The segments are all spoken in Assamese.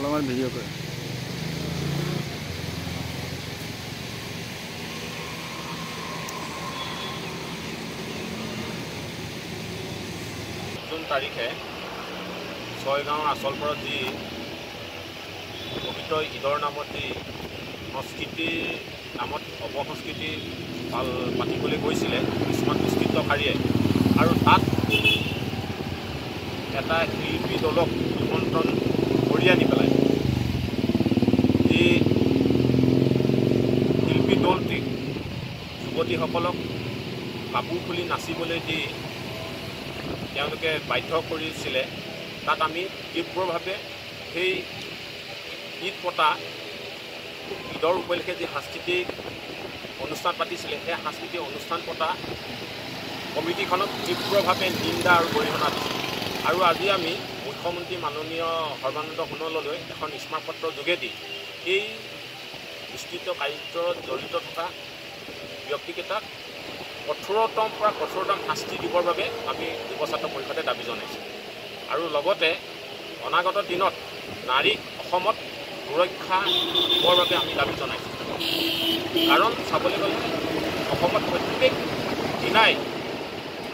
অলপমান ভিডিঅ' কৰে। জুন তাৰিখে ছয়গাঁৱৰ আচলপুৰত যি পবিত্ৰ ঈদৰ নামত যি সংস্কৃতিৰ নামত অপসংস্কৃতি পাতিবলৈ গৈছিলে কিছুমান দুষ্কৃতকাৰীয়ে, আৰু তাত এটা শিল্পী দলক নিমন্ত্ৰণ কৰি আনি পেলাই যি শিল্পী দলটি যুৱতীসকলক কাপোৰ খুলি নাচিবলৈ দি তেওঁলোকে বাধ্য কৰিছিলে, তাত আমি তীব্ৰভাৱে সেই ঈদ পতা ঈদৰ উপলক্ষে যি সাংস্কৃতিক অনুষ্ঠান পাতিছিলে সেই সাংস্কৃতিক অনুষ্ঠান পতা কমিটিখনক তীব্ৰভাৱে নিন্দা আৰু গৰিহণা দিছিল। আৰু আজি আমি মুখ্যমন্ত্ৰী মাননীয় সৰ্বানন্দ সোণোৱাললৈ এখন স্মাৰকপত্ৰৰ যোগেদি এই দুষ্কৃত কাৰ্যত জড়িত থকা ব্যক্তিকেইটাক কঠোৰতম পৰা কঠোৰতম শাস্তি দিবৰ বাবে আমি যুৱ ছাত্ৰ পৰিষদে দাবী জনাইছোঁ। আৰু লগতে অনাগত দিনত নাৰীক অসমত সুৰক্ষা দিবৰ বাবে আমি দাবী জনাইছোঁ। কাৰণ চাবলৈ গ'লে অসমত প্ৰত্যেক দিনাই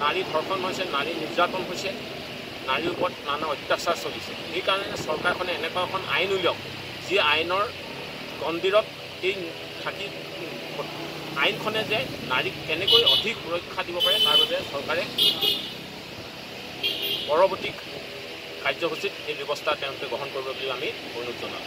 নাৰী ধৰ্ষণ হৈছে, নাৰী নিৰ্যাতন হৈছে, নাৰীৰ ওপৰত নানা অত্যাচাৰ চলিছে। সেইকাৰণে চৰকাৰখনে এনেকুৱা এখন আইন উলিয়াওক যি আইনৰ গণ্ডিৰত এই থাকি আইনখনে যে নাৰীক কেনেকৈ অধিক সুৰক্ষা দিব পাৰে তাৰ বাবে চৰকাৰে পৰৱৰ্তী কাৰ্যসূচীত এই ব্যৱস্থা তেওঁলোকে গ্ৰহণ কৰিব বুলি আমি অনুৰোধ জনাওঁ।